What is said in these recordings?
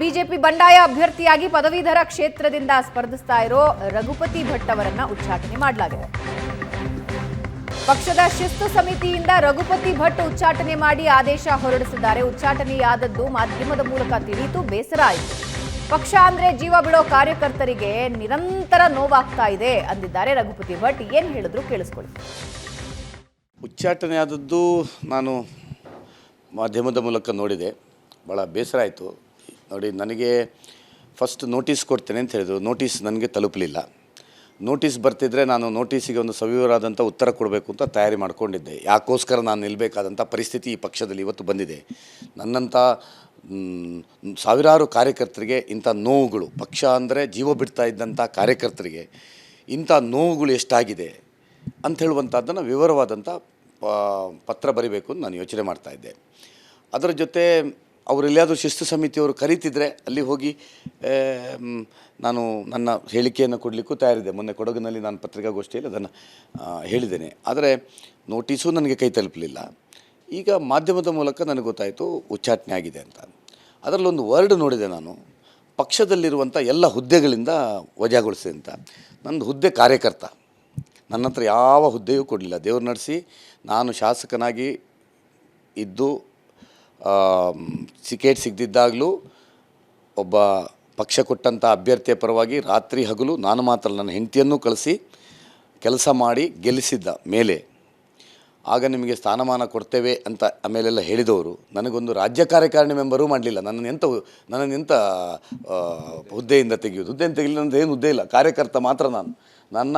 BJP ಬಂಡಾಯ ಅಭ್ಯರ್ಥಿಯಾಗಿ ಪದವೀಧರ ಕ್ಷೇತ್ರದಿಂದ ಸ್ಪರ್ಧಿಸ್ತಾ ಇರೋ ರಘುಪತಿ ಭಟ್ ಅವರನ್ನ ಉಚ್ಚಾಟನೆ ಮಾಡಲಾಗಿದೆ. ಪಕ್ಷದ ಶಿಸ್ತು ಸಮಿತಿಯಿಂದ ರಘುಪತಿ ಭಟ್ ಉಚ್ಚಾಟನೆ ಮಾಡಿ ಆದೇಶ ಹೊರಡಿಸಿದ್ದಾರೆ. ಉಚ್ಚಾಟನೆಯಾದದ್ದು ಮಾಧ್ಯಮದ ಮೂಲಕ ತಿಳಿಯಿತು, ಬೇಸರ ಆಯಿತು. ಪಕ್ಷ ಅಂದ್ರೆ ಜೀವ ಬಿಡೋ ಕಾರ್ಯಕರ್ತರಿಗೆ ನಿರಂತರ ನೋವಾಗ್ತಾ ಇದೆ ಅಂದಿದ್ದಾರೆ ರಘುಪತಿ ಭಟ್. ಏನ್ ಹೇಳಿದ್ರು ಕೇಳಿಸ್ಕೊಳ್ಳಿ. ಉಚ್ಚಾಟನೆ ಆದದ್ದು ನಾನು ಮಾಧ್ಯಮದ ಮೂಲಕ ನೋಡಿದೆ, ಭಾಳ ಬೇಸರ ಆಯಿತು. ನೋಡಿ, ನನಗೆ ಫಸ್ಟ್ ನೋಟಿಸ್ ಕೊಡ್ತೇನೆ ಅಂತ ಹೇಳಿದ್ರು. ನೋಟಿಸ್ ನನಗೆ ತಲುಪಲಿಲ್ಲ. ನೋಟಿಸ್ ಬರ್ತಿದ್ರೆ ನಾನು ನೋಟಿಸಿಗೆ ಒಂದು ಸವಿವರವಾದಂಥ ಉತ್ತರ ಕೊಡಬೇಕು ಅಂತ ತಯಾರಿ ಮಾಡ್ಕೊಂಡಿದ್ದೆ. ಯಾಕೋಸ್ಕರ ನಾನು ನಿಲ್ಲಬೇಕಾದಂಥ ಪರಿಸ್ಥಿತಿ ಈ ಪಕ್ಷದಲ್ಲಿ ಇವತ್ತು ಬಂದಿದೆ. ನನ್ನಂಥ ಸಾವಿರಾರು ಕಾರ್ಯಕರ್ತರಿಗೆ ಇಂಥ ನೋವುಗಳು, ಪಕ್ಷ ಅಂದರೆ ಜೀವ ಬಿಡ್ತಾ ಇದ್ದಂಥ ಕಾರ್ಯಕರ್ತರಿಗೆ ಇಂಥ ನೋವುಗಳು ಎಷ್ಟಾಗಿದೆ ಅಂತ ಹೇಳುವಂಥದ್ದನ್ನು ವಿವರವಾದಂಥ ಪತ್ರ ಬರೀಬೇಕು ಅಂತ ನಾನು ಯೋಚನೆ ಮಾಡ್ತಾಯಿದ್ದೆ. ಅದರ ಜೊತೆ ಅವರು ಎಲ್ಲಿಯಾದರೂ ಶಿಸ್ತು ಸಮಿತಿಯವರು ಕರೀತಿದ್ರೆ ಅಲ್ಲಿ ಹೋಗಿ ನಾನು ನನ್ನ ಹೇಳಿಕೆಯನ್ನು ಕೊಡಲಿಕ್ಕೂ ತಯಾರಿದೆ. ಮೊನ್ನೆ ಕೊಡಗಿನಲ್ಲಿ ನಾನು ಪತ್ರಿಕಾಗೋಷ್ಠಿಯಲ್ಲಿ ಅದನ್ನು ಹೇಳಿದ್ದೇನೆ. ಆದರೆ ನೋಟಿಸು ನನಗೆ ಕೈ ತಲುಪಲಿಲ್ಲ. ಈಗ ಮಾಧ್ಯಮದ ಮೂಲಕ ನನಗೆ ಗೊತ್ತಾಯಿತು ಉಚ್ಚಾಟನೆ ಆಗಿದೆ ಅಂತ. ಅದರಲ್ಲೊಂದು ವರ್ಡ್ ನೋಡಿದೆ ನಾನು, ಪಕ್ಷದಲ್ಲಿರುವಂಥ ಎಲ್ಲ ಹುದ್ದೆಗಳಿಂದ ವಜಾಗೊಳಿಸಿ ಅಂತ. ನಂದು ಹುದ್ದೆ ಕಾರ್ಯಕರ್ತ, ನನ್ನ ಹತ್ರ ಯಾವ ಹುದ್ದೆಯೂ ಕೊಡಲಿಲ್ಲ. ದೇವ್ರು ನಡೆಸಿ ನಾನು ಶಾಸಕನಾಗಿ ಇದ್ದು ಟಿಕೆಟ್ ಸಿಗದಿದ್ದಾಗಲೂ ಒಬ್ಬ ಪಕ್ಷ ಕೊಟ್ಟಂಥ ಅಭ್ಯರ್ಥಿಯ ಪರವಾಗಿ ರಾತ್ರಿ ಹಗಲು ನಾನು ಮಾತ್ರ ನನ್ನ ಹೆಂಡತಿಯನ್ನು ಕಳಿಸಿ ಕೆಲಸ ಮಾಡಿ ಗೆಲ್ಲಿಸಿದ್ದ ಮೇಲೆ ಆಗ ನಿಮಗೆ ಸ್ಥಾನಮಾನ ಕೊಡ್ತೇವೆ ಅಂತ ಆಮೇಲೆಲ್ಲ ಹೇಳಿದವರು ನನಗೊಂದು ರಾಜ್ಯ ಕಾರ್ಯಕಾರಿಣಿ ಮೆಂಬರೂ ಮಾಡಲಿಲ್ಲ. ನನ್ನನ್ನೆಂಥ ಹುದ್ದೆಯಿಂದ ಹುದ್ದೆಯಿಂದ ತೆಗಿಲಿಲ್ಲ ಅಂತ ಏನು ಹುದ್ದೆ ಇಲ್ಲ, ಕಾರ್ಯಕರ್ತ ಮಾತ್ರ ನಾನು. ನನ್ನ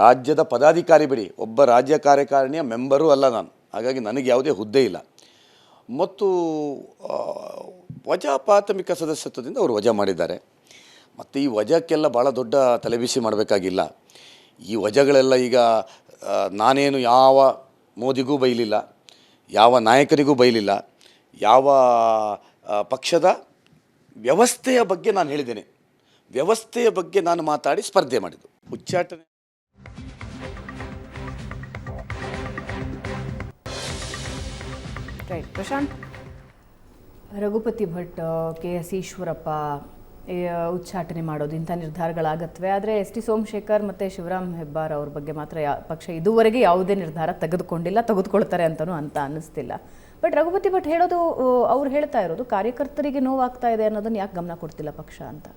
ರಾಜ್ಯದ ಪದಾಧಿಕಾರಿ ಬಿಡಿ, ಒಬ್ಬ ರಾಜ್ಯ ಕಾರ್ಯಕಾರಿಣಿಯ ಮೆಂಬರೂ ಅಲ್ಲ ನಾನು. ಹಾಗಾಗಿ ನನಗೆ ಯಾವುದೇ ಹುದ್ದೆ ಇಲ್ಲ. ಮತ್ತು ವಜಾ ಪ್ರಾಥಮಿಕ ಸದಸ್ಯತ್ವದಿಂದ ಅವರು ವಜಾ ಮಾಡಿದ್ದಾರೆ. ಮತ್ತು ಈ ವಜಾಕ್ಕೆಲ್ಲ ಭಾಳ ದೊಡ್ಡ ತಲೆಬಿಸಿ ಮಾಡಬೇಕಾಗಿಲ್ಲ. ಈ ವಜಾಗಳೆಲ್ಲ ಈಗ ನಾನೇನು ಯಾವ ಮೋದಿಗೂ ಬೈಲಿಲ್ಲ, ಯಾವ ನಾಯಕರಿಗೂ ಬೈಲಿಲ್ಲ, ಯಾವ ಪಕ್ಷದ ವ್ಯವಸ್ಥೆಯ ಬಗ್ಗೆ ನಾನು ಹೇಳಿದ್ದೇನೆ. ವ್ಯವಸ್ಥೆಯ ಬಗ್ಗೆ ನಾನು ಮಾತಾಡಿ ಸ್ಪರ್ಧೆ ಮಾಡಿದ್ದು. ಉಚ್ಚಾಟನೆ ರೈಟ್. ಪ್ರಶಾಂತ್, ರಘುಪತಿ ಭಟ್, KS ಈಶ್ವರಪ್ಪ ಉಚ್ಚಾಟನೆ ಮಾಡೋದು ಇಂಥ ನಿರ್ಧಾರಗಳಾಗತ್ವೆ. ಆದರೆ ST ಸೋಮಶೇಖರ್ ಮತ್ತು ಶಿವರಾಮ್ ಹೆಬ್ಬಾರ್ ಅವ್ರ ಬಗ್ಗೆ ಮಾತ್ರ ಪಕ್ಷ ಇದುವರೆಗೆ ಯಾವುದೇ ನಿರ್ಧಾರ ತೆಗೆದುಕೊಂಡಿಲ್ಲ, ತೆಗೆದುಕೊಳ್ತಾರೆ ಅಂತಲೂ ಅನ್ನಿಸ್ತಿಲ್ಲ. ಬಟ್ ರಘುಪತಿ ಭಟ್ ಹೇಳೋದು, ಅವ್ರು ಹೇಳ್ತಾ ಇರೋದು ಕಾರ್ಯಕರ್ತರಿಗೆ ನೋವಾಗ್ತಾ ಇದೆ ಅನ್ನೋದನ್ನು ಯಾಕೆ ಗಮನ ಕೊಡ್ತಿಲ್ಲ ಪಕ್ಷ ಅಂತ.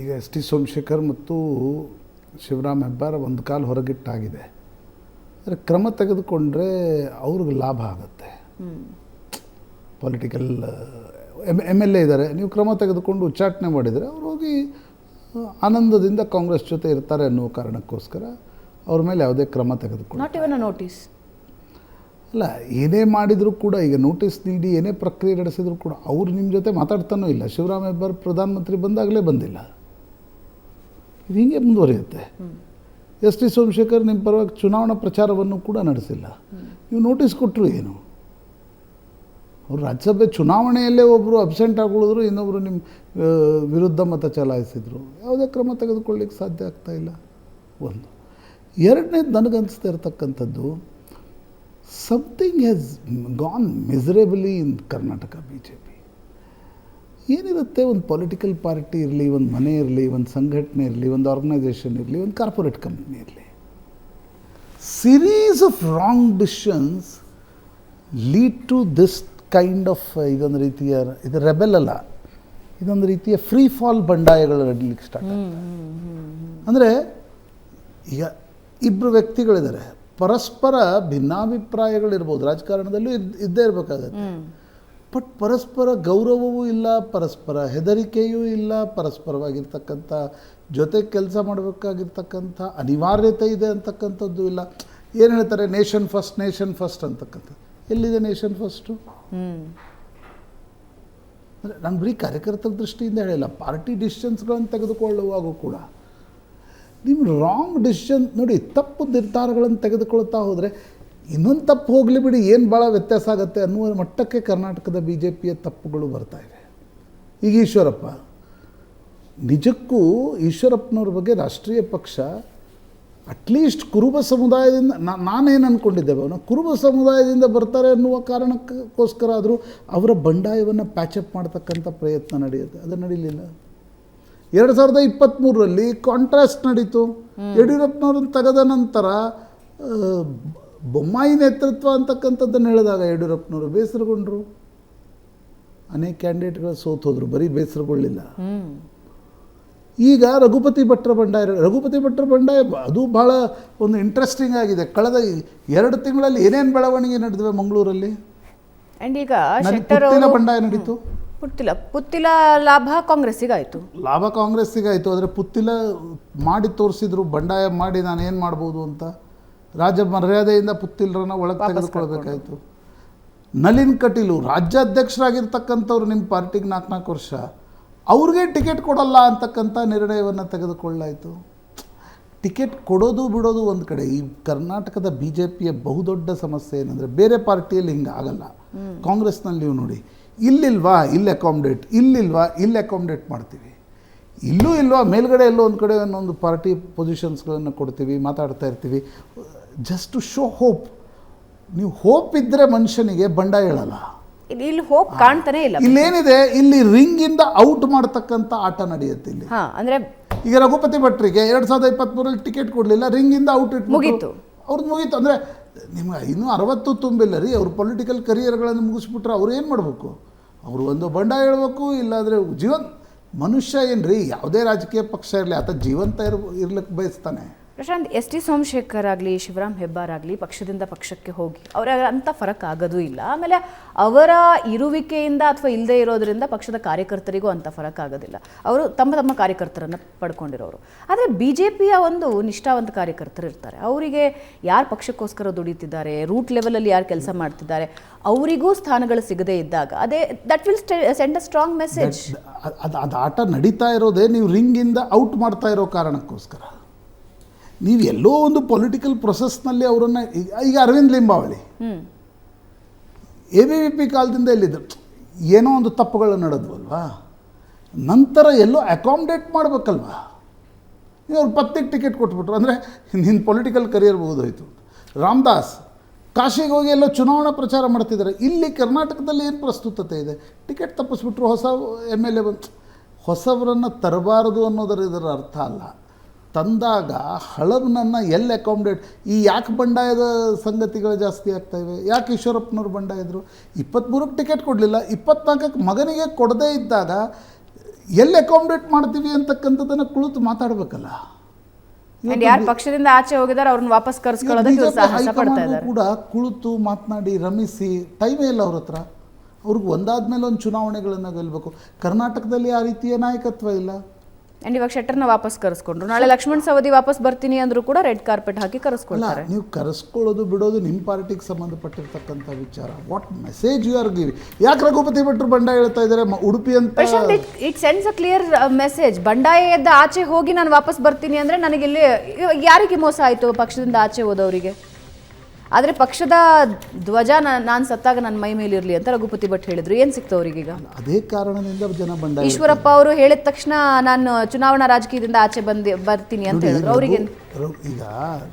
ಈಗ ST ಸೋಮಶೇಖರ್ ಮತ್ತು ಶಿವರಾಮ್ ಹೆಬ್ಬಾರ್ ಒಂದು ಕಾಲು ಹೊರಗಿಟ್ಟಾಗಿದೆ. ಆದರೆ ಕ್ರಮ ತೆಗೆದುಕೊಂಡ್ರೆ ಅವ್ರಿಗೆ ಲಾಭ ಆಗುತ್ತೆ. ಪೊಲಿಟಿಕಲ್ MLA ಇದ್ದಾರೆ, ನೀವು ಕ್ರಮ ತೆಗೆದುಕೊಂಡು ಉಚ್ಚಾಟನೆ ಮಾಡಿದರೆ ಅವ್ರು ಹೋಗಿ ಆನಂದದಿಂದ ಕಾಂಗ್ರೆಸ್ ಜೊತೆ ಇರ್ತಾರೆ ಅನ್ನೋ ಕಾರಣಕ್ಕೋಸ್ಕರ ಅವ್ರ ಮೇಲೆ ಯಾವುದೇ ಕ್ರಮ ತೆಗೆದುಕೊಂಡು ನಾಟ್ ಇವನ್ ನೋಟಿಸ್ ಅಲ್ಲ, ಏನೇ ಮಾಡಿದರೂ ಕೂಡ, ಈಗ ನೋಟಿಸ್ ನೀಡಿ ಏನೇ ಪ್ರಕ್ರಿಯೆ ನಡೆಸಿದ್ರು ಕೂಡ ಅವ್ರು ನಿಮ್ಮ ಜೊತೆ ಮಾತಾಡ್ತಾನೂ ಇಲ್ಲ. ಶಿವರಾಮ್ ಹೆಬ್ಬಾರ್ ಪ್ರಧಾನಮಂತ್ರಿ ಬಂದಾಗಲೇ ಬಂದಿಲ್ಲ. ಇದು ಹೀಗೆ ಮುಂದುವರಿಯುತ್ತೆ. ST ಸೋಮಶೇಖರ್ ನಿಮ್ಮ ಪರವಾಗಿ ಚುನಾವಣಾ ಪ್ರಚಾರವನ್ನು ಕೂಡ ನಡೆಸಿಲ್ಲ. ನೀವು ನೋಟಿಸ್ ಕೊಟ್ಟರು ಏನು? ಅವರು ರಾಜ್ಯಸಭೆ ಚುನಾವಣೆಯಲ್ಲೇ ಒಬ್ಬರು ಅಬ್ಸೆಂಟ್ ಆಗುಳಿದ್ರು, ಇನ್ನೊಬ್ಬರು ನಿಮ್ಮ ವಿರುದ್ಧ ಮತ ಚಲಾಯಿಸಿದರು. ಯಾವುದೇ ಕ್ರಮ ತೆಗೆದುಕೊಳ್ಳಿಕ್ಕೆ ಸಾಧ್ಯ ಆಗ್ತಾಯಿಲ್ಲ. ಒಂದು. ಎರಡನೇದು ನನಗನ್ನಿಸ್ತಾ ಇರತಕ್ಕಂಥದ್ದು, something has gone miserably in Karnataka BJP. ಏನಿರುತ್ತೆ, ಒಂದು ಪೊಲಿಟಿಕಲ್ ಪಾರ್ಟಿ ಇರಲಿ, ಒಂದು ಮನೆ ಇರಲಿ, ಒಂದು ಸಂಘಟನೆ ಇರಲಿ, ಒಂದು ಆರ್ಗನೈಸೇಷನ್ ಇರಲಿ, ಒಂದು ಕಾರ್ಪೊರೇಟ್ ಕಂಪ್ನಿ ಇರಲಿ, series of wrong decisions lead to this kind of ಇದೊಂದು ರೀತಿಯ, ಇದು ರೆಬೆಲ್ ಅಲ್ಲ, ಇದೊಂದು ರೀತಿಯ ಫ್ರೀ ಫಾಲ್ ಬಂಡಾಯಗಳು ನಡೀಲಿಕ್ಕೆ ಸ್ಟಾರ್ಟ್ ಆಗ್ತದೆ. ಅಂದರೆ ಈಗ ಇಬ್ಬರು ವ್ಯಕ್ತಿಗಳಿದ್ದಾರೆ, ಪರಸ್ಪರ ಭಿನ್ನಾಭಿಪ್ರಾಯಗಳಿರ್ಬೋದು, ರಾಜಕಾರಣದಲ್ಲೂ ಇದ್ದೇ ಇರಬೇಕಾಗತ್ತೆ. ಬಟ್ ಪರಸ್ಪರ ಗೌರವವೂ ಇಲ್ಲ, ಪರಸ್ಪರ ಹೆದರಿಕೆಯೂ ಇಲ್ಲ, ಪರಸ್ಪರವಾಗಿರ್ತಕ್ಕಂಥ ಜೊತೆ ಕೆಲಸ ಮಾಡಬೇಕಾಗಿರ್ತಕ್ಕಂಥ ಅನಿವಾರ್ಯತೆ ಇದೆ ಅಂತಕ್ಕಂಥದ್ದು ಇಲ್ಲ. ಏನು ಹೇಳ್ತಾರೆ, ನೇಷನ್ ಫಸ್ಟ್ ಅಂತಕ್ಕಂಥದ್ದು. ಎಲ್ಲಿದೆ ನೇಷನ್ ಫಸ್ಟು? ಅಂದರೆ ನಾನು ಬರೀ ಕಾರ್ಯಕರ್ತರ ದೃಷ್ಟಿಯಿಂದ ಹೇಳಿಲ್ಲ, ಪಾರ್ಟಿ ಡಿಸಿಷನ್ಸ್ಗಳನ್ನು ತೆಗೆದುಕೊಳ್ಳುವಾಗೂ ಕೂಡ ನಿಮ್ಮ ರಾಂಗ್ ಡಿಸಿಷನ್ ನೋಡಿ, ತಪ್ಪು ನಿರ್ಧಾರಗಳನ್ನು ತೆಗೆದುಕೊಳ್ತಾ ಹೋದರೆ ಇನ್ನೊಂದು ತಪ್ಪು ಹೋಗಲಿ ಬಿಡಿ, ಏನು ಭಾಳ ವ್ಯತ್ಯಾಸ ಆಗುತ್ತೆ ಅನ್ನುವ ಮಟ್ಟಕ್ಕೆ ಕರ್ನಾಟಕದ BJPಯ ತಪ್ಪುಗಳು ಬರ್ತಾಯಿವೆ. ಈಗ ಈಶ್ವರಪ್ಪ, ನಿಜಕ್ಕೂ ಈಶ್ವರಪ್ಪನವ್ರ ಬಗ್ಗೆ ರಾಷ್ಟ್ರೀಯ ಪಕ್ಷ ಅಟ್ಲೀಸ್ಟ್ ಕುರುಬ ಸಮುದಾಯದಿಂದ ನಾನೇನು ಅಂದ್ಕೊಂಡಿದ್ದೆ ಅವನು ಕುರುಬ ಸಮುದಾಯದಿಂದ ಬರ್ತಾರೆ ಅನ್ನುವ ಕಾರಣಕ್ಕೋಸ್ಕರ ಆದರೂ ಅವರ ಬಂಡಾಯವನ್ನು ಪ್ಯಾಚಪ್ ಮಾಡ್ತಕ್ಕಂಥ ಪ್ರಯತ್ನ ನಡೆಯುತ್ತೆ. ಅದು ನಡೀಲಿಲ್ಲ. 2023ರಲ್ಲಿ ಕಾಂಟ್ರಾಸ್ಟ್ ನಡೀತು. ಯಡಿಯೂರಪ್ಪನವ್ರನ್ನ ತೆಗೆದ ನಂತರ ಬೊಮ್ಮಾಯಿ ನೇತೃತ್ವ ಅಂತಕ್ಕಂಥದ್ದನ್ನು ಹೇಳಿದಾಗ ಯಡಿಯೂರಪ್ಪನವರು ಬೇಸರಗೊಂಡರು. ಅನೇಕ ಕ್ಯಾಂಡಿಡೇಟ್ಗಳು ಸೋತೋದ್ರು, ಬರೀ ಬೇಸರಗೊಳ್ಳಿಲ್ಲ. ಈಗ ರಘುಪತಿ ಭಟ್ರ ಬಂಡಾಯ ಅದು ಭಾಳ ಒಂದು ಇಂಟ್ರೆಸ್ಟಿಂಗ್ ಆಗಿದೆ. ಕಳೆದ 2 ತಿಂಗಳಲ್ಲಿ ಏನೇನು ಬೆಳವಣಿಗೆ ನಡೆದಿವೆ ಮಂಗಳೂರಲ್ಲಿ. ಆ್ಯಂಡ್ ಈಗ ಪುತ್ತಿಲ ಬಂಡಾಯ ನಡೀತು. ಪುತ್ತಿಲ ಲಾಭ ಕಾಂಗ್ರೆಸ್ಸಿಗಾಯಿತು. ಆದರೆ ಪುತ್ತಿಲ ಮಾಡಿ ತೋರಿಸಿದ್ರು, ಬಂಡಾಯ ಮಾಡಿ ನಾನು ಏನು ಮಾಡ್ಬೋದು ಅಂತ. ರಾಜ ಮರ್ಯಾದೆಯಿಂದ ಪುತ್ತಿಲರನ್ನ ಒಳಗೆ ತೆಗೆದುಕೊಳ್ಬೇಕಾಯಿತು. ನಳಿನ್ ಕಟೀಲು ರಾಜ್ಯಾಧ್ಯಕ್ಷರಾಗಿರ್ತಕ್ಕಂಥವ್ರು ನಿಮ್ಮ ಪಾರ್ಟಿಗೆ 4 ವರ್ಷ, ಅವ್ರಿಗೆ ಟಿಕೆಟ್ ಕೊಡಲ್ಲ ಅಂತಕ್ಕಂಥ ನಿರ್ಣಯವನ್ನು ತೆಗೆದುಕೊಳ್ಳಾಯಿತು. ಟಿಕೆಟ್ ಕೊಡೋದು ಬಿಡೋದು ಒಂದು ಕಡೆ. ಈ ಕರ್ನಾಟಕದ BJPಯ ಬಹುದೊಡ್ಡ ಸಮಸ್ಯೆ ಏನಂದರೆ ಬೇರೆ ಪಾರ್ಟಿಯಲ್ಲಿ ಹಿಂಗೆ ಆಗಲ್ಲ. ಕಾಂಗ್ರೆಸ್ನಲ್ಲಿ ನೀವು ನೋಡಿ, ಇಲ್ಲಿಲ್ವಾ ಇಲ್ಲಿ ಅಕಾಮಿಡೇಟ್ ಮಾಡ್ತೀವಿ, ಇಲ್ವಾ ಮೇಲ್ಗಡೆ ಎಲ್ಲೋ ಒಂದು ಕಡೆ ಒಂದೊಂದು ಪಾರ್ಟಿ ಪೊಸಿಷನ್ಸ್ಗಳನ್ನು ಕೊಡ್ತೀವಿ, ಮಾತಾಡ್ತಾ ಇರ್ತೀವಿ ಜಸ್ಟ್ ಟು ಶೋ ಹೋಪ್. ನೀವು ಹೋಪ್ ಇದ್ದರೆ ಮನುಷ್ಯನಿಗೆ ಬಂಡ ಹೇಳಲ್ಲ. ಇಲ್ಲಿ ಹೋಪ್ ಕಾಣ್ತಾನೆ ಇಲ್ಲ. ಇಲ್ಲೇನಿದೆ, ಇಲ್ಲಿ ರಿಂಗಿಂದ ಔಟ್ ಮಾಡ್ತಕ್ಕಂಥ ಆಟ ನಡೆಯುತ್ತೆ ಇಲ್ಲಿ. ಅಂದರೆ ಈಗ ರಘುಪತಿ ಭಟ್ರಿಗೆ 2023ರಲ್ಲಿ ಟಿಕೆಟ್ ಕೊಡಲಿಲ್ಲ, ರಿಂಗಿಂದ ಔಟ್ ಮುಗೀತು, ಅವ್ರದ್ದು ಮುಗೀತು. ಅಂದರೆ ನಿಮ್ಗೆ ಇನ್ನೂ 60 ತುಂಬಿಲ್ಲ ರೀ. ಅವ್ರ ಪೊಲಿಟಿಕಲ್ ಕರಿಯರ್ಗಳನ್ನು ಮುಗಿಸ್ಬಿಟ್ರೆ ಅವ್ರು ಏನು ಮಾಡಬೇಕು? ಅವರು ಒಂದು ಬಂಡ ಹೇಳಬೇಕು, ಇಲ್ಲಾಂದರೆ ಮನುಷ್ಯ ಏನು ರೀ, ಯಾವುದೇ ರಾಜಕೀಯ ಪಕ್ಷ ಇರಲಿ ಆತ ಜೀವಂತ ಇರ್ಲಿಕ್ಕೆ ಬಯಸ್ತಾನೆ. ಪ್ರಶಾಂತ್, S.T. ಸೋಮಶೇಖರ್ ಆಗಲಿ, ಶಿವರಾಮ್ ಹೆಬ್ಬಾರ್ ಆಗಲಿ ಪಕ್ಷದಿಂದ ಪಕ್ಷಕ್ಕೆ ಹೋಗಿ ಅವರ ಅಂಥ ಫರಕ್ ಆಗೋದು ಇಲ್ಲ. ಆಮೇಲೆ ಅವರ ಇರುವಿಕೆಯಿಂದ ಅಥವಾ ಇಲ್ಲದೆ ಇರೋದರಿಂದ ಪಕ್ಷದ ಕಾರ್ಯಕರ್ತರಿಗೂ ಅಂಥ ಫರಕ್ ಆಗೋದಿಲ್ಲ. ಅವರು ತಮ್ಮ ಕಾರ್ಯಕರ್ತರನ್ನು ಪಡ್ಕೊಂಡಿರೋರು. ಆದರೆ BJPಯ ಒಂದು ನಿಷ್ಠಾವಂತ ಕಾರ್ಯಕರ್ತರು ಇರ್ತಾರೆ. ಅವರಿಗೆ ಯಾರು ಪಕ್ಷಕ್ಕೋಸ್ಕರ ದುಡಿತಿದ್ದಾರೆ, ರೂಟ್ ಲೆವೆಲಲ್ಲಿ ಯಾರು ಕೆಲಸ ಮಾಡ್ತಿದ್ದಾರೆ, ಅವರಿಗೂ ಸ್ಥಾನಗಳು ಸಿಗದೇ ಇದ್ದಾಗ that will send a strong message. ಅದು ಆಟ ನಡೀತಾ ಇರೋದೇ ನೀವು ರಿಂಗಿಂದ ಔಟ್ ಮಾಡ್ತಾ ಇರೋ ಕಾರಣಕ್ಕೋಸ್ಕರ. ನೀವು ಎಲ್ಲೋ ಒಂದು ಪೊಲಿಟಿಕಲ್ ಪ್ರೊಸೆಸ್ನಲ್ಲಿ ಅವರನ್ನು ಈಗ ಅರವಿಂದ್ ಲಿಂಬಾವಳಿ ABVP ಕಾಲದಿಂದ ಎಲ್ಲಿದ್ದರು, ಏನೋ ಒಂದು ತಪ್ಪುಗಳು ನಡೆದ್ವಲ್ವಾ, ನಂತರ ಎಲ್ಲೋ ಅಕಾಮಿಡೇಟ್ ಮಾಡಬೇಕಲ್ವಾ. ನೀವು ಅವ್ರ ಪತ್ನಿಗೆ ಟಿಕೆಟ್ ಕೊಟ್ಬಿಟ್ರು ಅಂದರೆ ನಿನ್ನ ಪೊಲಿಟಿಕಲ್ ಕರಿಯರ್ ಮುಗಿದೋಯ್ತು. ರಾಮದಾಸ್ ಕಾಶಿಗೆ ಹೋಗಿ ಎಲ್ಲೋ ಚುನಾವಣಾ ಪ್ರಚಾರ ಮಾಡ್ತಿದ್ದಾರೆ. ಇಲ್ಲಿ ಕರ್ನಾಟಕದಲ್ಲಿ ಏನು ಪ್ರಸ್ತುತತೆ ಇದೆ? ಟಿಕೆಟ್ ತಪ್ಪಿಸ್ಬಿಟ್ರು, ಹೊಸ MLA ಬಂತು. ಹೊಸವರನ್ನು ತರಬಾರದು ಇದರ ಅರ್ಥ ಅಲ್ಲ. ತಂದಾಗ ಹಳಬನನ್ನು ಎಲ್ಲಿ ಅಕಾಮಿಡೇಟ್. ಈ ಯಾಕೆ ಬಂಡಾಯದ ಸಂಗತಿಗಳು ಜಾಸ್ತಿ ಆಗ್ತಾಯಿವೆ? ಯಾಕೆ ಈಶ್ವರಪ್ಪನವ್ರು ಬಂಡಾಯ ಇದ್ದರು? 23ಕ್ಕೆ ಟಿಕೆಟ್ ಕೊಡಲಿಲ್ಲ, 24ಕ್ಕೆ ಮಗನಿಗೆ ಕೊಡದೇ ಇದ್ದಾಗ ಎಲ್ಲಿ ಅಕಾಮಿಡೇಟ್ ಮಾಡ್ತೀವಿ ಅಂತಕ್ಕಂಥದ್ದನ್ನು ಕುಳಿತು ಮಾತಾಡಬೇಕಲ್ಲ. ಯಾರು ಪಕ್ಷದಿಂದ ಆಚೆ ಹೋಗಿದ್ದಾರೆ ಅವ್ರನ್ನ ವಾಪಸ್ ಕರೆಸ್ಕೊಳ್ಳೋದಕ್ಕೆ ಸಾಹಸ ಪಡ್ತಾ ಇದ್ದಾರೆ. ಕೂಡ ಕುಳಿತು ಮಾತನಾಡಿ ರಮಿಸಿ ಟೈಮೇ ಇಲ್ಲ ಅವ್ರ ಹತ್ರ. ಅವ್ರಿಗೆ ಒಂದಾದ್ಮೇಲೆ ಒಂದು ಚುನಾವಣೆಗಳನ್ನು ಗೆಲ್ಲಬೇಕು. ಕರ್ನಾಟಕದಲ್ಲಿ ಆ ರೀತಿಯ ನಾಯಕತ್ವ ಇಲ್ಲ. ಆ್ಯಂಡ್ ಇವಾಗ ಶೆಟ್ಟರ್ನ ವಾಪಸ್ ಕರೆಸ್ಕೊಂಡ್ರು. ನಾಳೆ ಲಕ್ಷ್ಮಣ್ ಸವದಿ ವಾಪಸ್ ಬರ್ತೀನಿ ಅಂದರೂ ಕೂಡ ರೆಡ್ ಕಾರ್ಪೆಟ್ ಹಾಕಿ ಕರೆಸ್ಕೊಳ್ತಾರೆ. ನೀವು ಕರೆಸ್ಕೊಳ್ಳೋದು ಬಿಡೋದು ನಿಮ್ಮ ಪಾರ್ಟಿಗೆ ಸಂಬಂಧಪಟ್ಟಿರ್ತಕ್ಕಂಥ ವಿಚಾರ. What message you are giving? ಯಾಕೆ ರಘುಪತಿ ಭಟ್ರು ಬಂಡಾಯ ಹೇಳ್ತಾ ಇದ್ದಾರೆ ಉಡುಪಿ ಅಂತ? It sends a clear message. ಬಂಡಾಯ ಎದ್ದ ಆಚೆ ಹೋಗಿ ನಾನು ವಾಪಸ್ ಬರ್ತೀನಿ ಅಂದರೆ ನನಗಿಲ್ಲಿ ಯಾರಿಗೆ ಮೋಸ ಆಯಿತು? ಪಕ್ಷದಿಂದ ಆಚೆ ಹೋದವರಿಗೆ. ಆದರೆ ಪಕ್ಷದ ಧ್ವಜ ನಾನು ಸತ್ತಾಗ ನನ್ನ ಮೈ ಮೇಲೆ ಇರಲಿ ಅಂತ ರಘುಪತಿ ಭಟ್ ಹೇಳಿದ್ರು. ಏನು ಸಿಕ್ತು ಅವರಿಗೀಗ? ಅದೇ ಕಾರಣದಿಂದ ಜನ ಬಂಡಾಯ. ಈಶ್ವರಪ್ಪ ಅವರು ಹೇಳಿದ ತಕ್ಷಣ ನಾನು ಚುನಾವಣಾ ರಾಜಕೀಯದಿಂದ ಆಚೆ ಬರ್ತೀನಿ ಅಂತ ಹೇಳಿದ್ರು. ಅವರಿಗೆ ಈಗ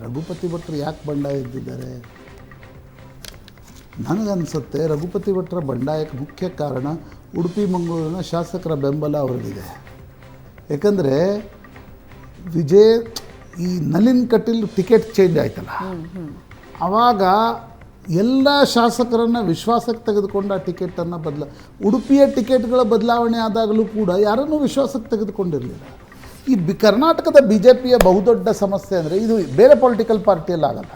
ರಘುಪತಿ ಭಟ್ರು ಯಾಕೆ ಬಂಡಾಯ ಎದ್ದಿದ್ದಾರೆ? ನನಗನ್ಸುತ್ತೆ ರಘುಪತಿ ಭಟ್ರ ಬಂಡಾಯಕ್ಕೆ ಮುಖ್ಯ ಕಾರಣ ಉಡುಪಿ ಮಂಗಳೂರಿನ ಶಾಸಕರ ಬೆಂಬಲ ಅವರಿಗಿದೆ. ಯಾಕಂದರೆ ಈ ನಳಿನ್ ಕಟೀಲ್ ಟಿಕೆಟ್ ಚೇಂಜ್ ಆಯ್ತಲ್ಲ, ಆವಾಗ ಎಲ್ಲ ಶಾಸಕರನ್ನು ವಿಶ್ವಾಸಕ್ಕೆ ತೆಗೆದುಕೊಂಡು ಆ ಟಿಕೆಟನ್ನು ಉಡುಪಿಯ ಟಿಕೆಟ್ಗಳ ಬದಲಾವಣೆ ಆದಾಗಲೂ ಕೂಡ ಯಾರನ್ನೂ ವಿಶ್ವಾಸಕ್ಕೆ ತೆಗೆದುಕೊಂಡಿರಲಿಲ್ಲ. ಈ ಕರ್ನಾಟಕದ BJPಯ ಬಹುದೊಡ್ಡ ಸಮಸ್ಯೆ ಅಂದರೆ ಇದು ಬೇರೆ ಪೊಲಿಟಿಕಲ್ ಪಾರ್ಟಿಯಲ್ಲಿ ಆಗಲ್ಲ.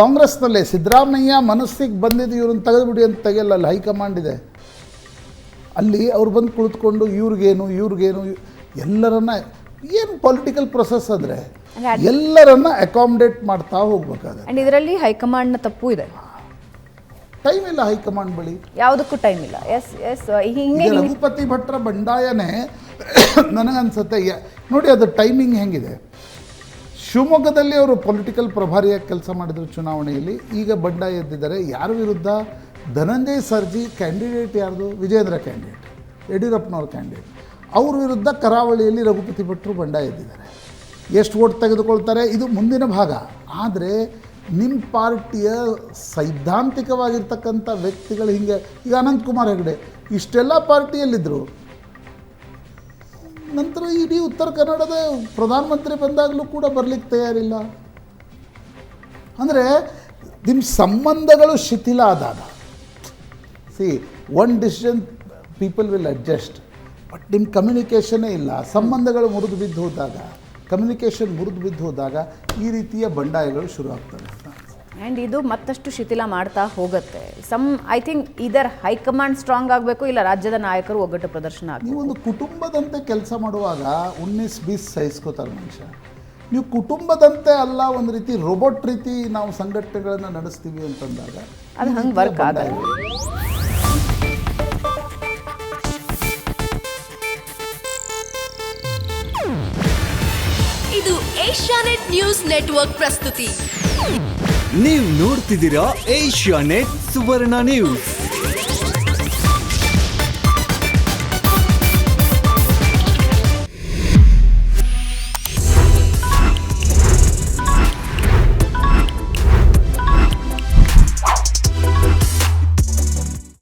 ಕಾಂಗ್ರೆಸ್ನಲ್ಲೇ ಸಿದ್ದರಾಮಯ್ಯ ಮನಸ್ಸಿಗೆ ಬಂದಿದ್ದು ಇವ್ರನ್ನ ತೆಗೆದುಬಿಡಿ ಅಂತ ತೆಗೆಯಲ್ಲ, ಹೈಕಮಾಂಡ್ ಇದೆ. ಅಲ್ಲಿ ಅವ್ರು ಬಂದು ಕುಳಿತುಕೊಂಡು ಇವ್ರಿಗೇನು ಎಲ್ಲರನ್ನ ಏನು ಪೊಲಿಟಿಕಲ್ ಪ್ರೊಸೆಸ್ ಅಂದರೆ ಎಲ್ಲರನ್ನ ಅಕಾಮಿಡೇಟ್ ಮಾಡ್ತಾ ಹೋಗ್ಬೇಕಾದ್ರೆ. ಇದರಲ್ಲಿ ಹೈಕಮಾಂಡ್ನ ತಪ್ಪು ಇದೆ. ಟೈಮ್ ಇಲ್ಲ ಹೈಕಮಾಂಡ್ ಬಳಿ, ಯಾವುದಕ್ಕೂ ಟೈಮ್ ಇಲ್ಲ. ರಘುಪತಿ ಭಟ್ರ ಬಂಡಾಯನೇ ನನಗನ್ಸುತ್ತೆ. ನೋಡಿ ಅದು ಟೈಮಿಂಗ್ ಹೆಂಗಿದೆ. ಶಿವಮೊಗ್ಗದಲ್ಲಿ ಅವರು ಪೊಲಿಟಿಕಲ್ ಪ್ರಭಾರಿಯಾಗಿ ಕೆಲಸ ಮಾಡಿದ್ರು ಚುನಾವಣೆಯಲ್ಲಿ. ಈಗ ಬಂಡಾಯ ಎದ್ದಿದ್ದಾರೆ. ಯಾರ ವಿರುದ್ಧ? ಧನಂಜಯ್ ಸರ್ಜಿ ಕ್ಯಾಂಡಿಡೇಟ್ ಯಾರ್ದು? ವಿಜೇಂದ್ರ ಕ್ಯಾಂಡಿಡೇಟ್, ಯಡಿಯೂರಪ್ಪನವ್ರ ಕ್ಯಾಂಡಿಡೇಟ್. ಅವ್ರ ವಿರುದ್ಧ ಕರಾವಳಿಯಲ್ಲಿ ರಘುಪತಿ ಭಟ್ರು ಬಂಡಾಯ ಎದ್ದಿದ್ದಾರೆ. ಎಷ್ಟು ಓಟ್ ತೆಗೆದುಕೊಳ್ತಾರೆ ಇದು ಮುಂದಿನ ಭಾಗ. ಆದರೆ ನಿಮ್ಮ ಪಾರ್ಟಿಯ ಸೈದ್ಧಾಂತಿಕವಾಗಿರ್ತಕ್ಕಂಥ ವ್ಯಕ್ತಿಗಳು ಹಿಂಗೆ, ಈಗ ಅನಂತಕುಮಾರ್ ಹೆಗಡೆ ಇಷ್ಟೆಲ್ಲ ಪಾರ್ಟಿಯಲ್ಲಿದ್ದರು, ನಂತರ ಇಡೀ ಉತ್ತರ ಕನ್ನಡದ ಪ್ರಧಾನಮಂತ್ರಿ ಬಂದಾಗಲೂ ಕೂಡ ಬರಲಿಕ್ಕೆ ತಯಾರಿಲ್ಲ. ಅಂದರೆ ನಿಮ್ಮ ಸಂಬಂಧಗಳು ಶಿಥಿಲ ಆದಾಗ, one decision people will adjust, but ನಿಮ್ಮ ಕಮ್ಯುನಿಕೇಷನ್ನೇ ಇಲ್ಲ, ಸಂಬಂಧಗಳು ಮುರಿದು ಬಿದ್ದು ಹೋದಾಗ, ಕಮ್ಯುನಿಕೇಷನ್ ಮುರಿದು ಬಿದ್ದು ಹೋದಾಗ ಈ ರೀತಿಯ ಬಂಡಾಯಗಳು ಶುರು ಆಗ್ತವೆ. ಆ್ಯಂಡ್ ಇದು ಮತ್ತಷ್ಟು ಶಿಥಿಲ ಮಾಡ್ತಾ ಹೋಗುತ್ತೆ. ಐ ಥಿಂಕ್ ಇದರ್ ಹೈಕಮಾಂಡ್ ಸ್ಟ್ರಾಂಗ್ ಆಗಬೇಕು, ಇಲ್ಲ ರಾಜ್ಯದ ನಾಯಕರು ಒಗ್ಗಟ್ಟು ಪ್ರದರ್ಶನ ಆಗಬೇಕು. ನೀವೊಂದು ಕುಟುಂಬದಂತೆ ಕೆಲಸ ಮಾಡುವಾಗ 19-20 ಸಹಿಸ್ಕೋತಾರೆ ಮನುಷ್ಯ. ನೀವು ಕುಟುಂಬದಂತೆ ಅಲ್ಲ, ಒಂದು ರೀತಿ ರೋಬೋಟ್ ರೀತಿ ನಾವು ಸಂಘಟನೆಗಳನ್ನು ನಡೆಸ್ತೀವಿ ಅಂತಂದಾಗ ಅದು ಹಂಗೆ ವರ್ಕ್ ಆಗಲ್ಲ. ಇದು ಏಷ್ಯಾನೆಟ್ ನ್ಯೂಸ್ ನೆಟ್ವರ್ಕ್ ಪ್ರಸ್ತುತಿ. ನೀವು ನೋಡ್ತಿದ್ದೀರಾ ಏಷ್ಯಾನೆಟ್ ಸುವರ್ಣ ನ್ಯೂಸ್.